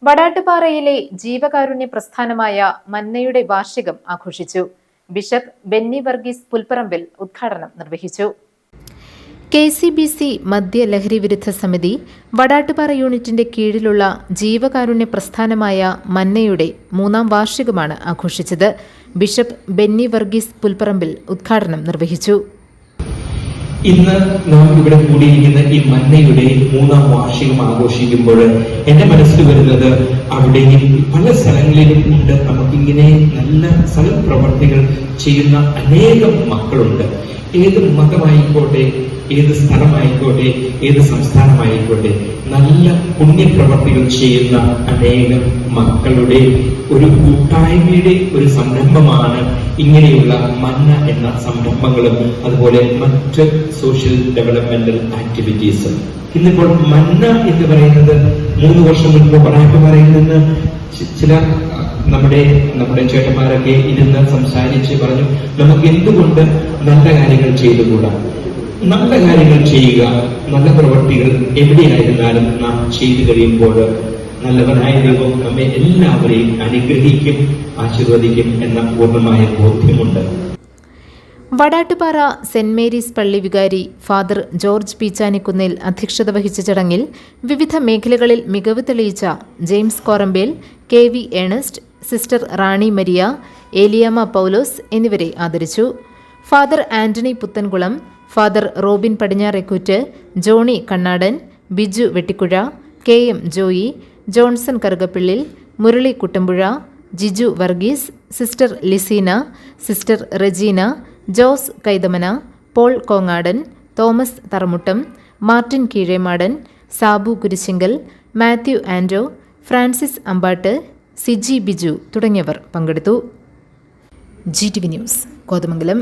വടാട്ടുപാറയിലെ ജീവകാരുണ്യ പ്രസ്ഥാനമായ മന്നയുടെ വാർഷികം ആഘോഷിച്ചു. ബിഷപ്പ് ബെന്നി വർഗീസ് പുൽപ്പറമ്പിൽ ഉദ്ഘാടനം നിർവഹിച്ചു. KCBC മദ്യ ലഹരി വിരുദ്ധ സമിതി വടാട്ടുപാറ യൂണിറ്റിന്റെ കീഴിലുള്ള ജീവകാരുണ്യ പ്രസ്ഥാനമായ മന്നയുടെ 3ാം വാർഷികമാണ് ആഘോഷിച്ചത്. ബിഷപ്പ് ബെന്നി വർഗീസ് പുൽപ്പറമ്പിൽ ഉദ്ഘാടനം നിർവഹിച്ചു. ഇന്ന് നാം ഇവിടെ കൂടിയിരിക്കുന്ന ഈ മന്നയുടെ 3ാം വാർഷികം ആഘോഷിക്കുമ്പോൾ എന്റെ മനസ്സിൽ വരുന്നത് അവിടെയും പല സ്ഥലങ്ങളിലും ഉണ്ട്. നമുക്കിങ്ങനെ നല്ല സൽപ്രവർത്തികൾ ചെയ്യുന്ന അനേകം മക്കളുണ്ട്. ഏത് മതമായിക്കോട്ടെ, ഏത് സ്ഥലമായിക്കോട്ടെ, ഏത് സംസ്ഥാനമായിക്കോട്ടെ, നല്ല പുണ്യപ്രവർത്തികൾ ചെയ്യുന്ന അനേകം മക്കളുടെ ഒരു കൂട്ടായ്മയുടെ ഒരു സംരംഭമാണ് ഇങ്ങനെയുള്ള മന്ന എന്ന സംരംഭങ്ങളും അതുപോലെ മറ്റ് സോഷ്യൽ ഡെവലപ്മെന്റൽ ആക്ടിവിറ്റീസും. ഇന്നിപ്പോൾ മന്ന എന്ന് പറയുന്നത് 3 വർഷം മുൻപ് വടാട്ടുപാറയിൽ നിന്ന് ചില നമ്മുടെ ചേട്ടന്മാരൊക്കെ ഇരുന്ന് സംസാരിച്ച് പറഞ്ഞു, നമുക്ക് എന്തുകൊണ്ട് നല്ല കാര്യങ്ങൾ ചെയ്തുകൂടാ? നല്ല കാര്യങ്ങൾ ചെയ്യുക, നല്ല പ്രവൃത്തികൾ എവിടെയായിരുന്നാലും നാം ചെയ്തു കഴിയുമ്പോൾ നല്ലവനായ ദൈവം നമ്മെ എല്ലാവരെയും അനുഗ്രഹിക്കും, ആശീർവദിക്കും എന്ന പൂർണ്ണമായ ബോധ്യമുണ്ട്. വടാട്ടുപാറ സെന്റ് മേരീസ് പള്ളി വികാരി ഫാദർ ജോർജ് പീച്ചാനിക്കുന്നിൽ അധ്യക്ഷത വഹിച്ച ചടങ്ങിൽ വിവിധ മേഖലകളിൽ മികവ് തെളിയിച്ച James Korambel, KV Ernest, sister Rani Maria, Eliyamma Paulose എന്നിവരെ ആദരിച്ചു. Father Antony Puthenkulam, father Robin Padinjarekoottu, Johny Kannadan, Biju Vettikuzha, KM Joy, Johnson Karukappillil, Murali Kuttampuzha, Jiju Varghese, sister Liseena, sister Regina, Jose Kaithamana, Paul Kongadan, Thomas Tharamuttam, Martin Keezhemadan, Sabu Kurisinkal, Mathew Ando, Francis Ambattu, Siji Biju തുടങ്ങിയവർ പങ്കെടുത്തു. GTV news, Kothamangalam.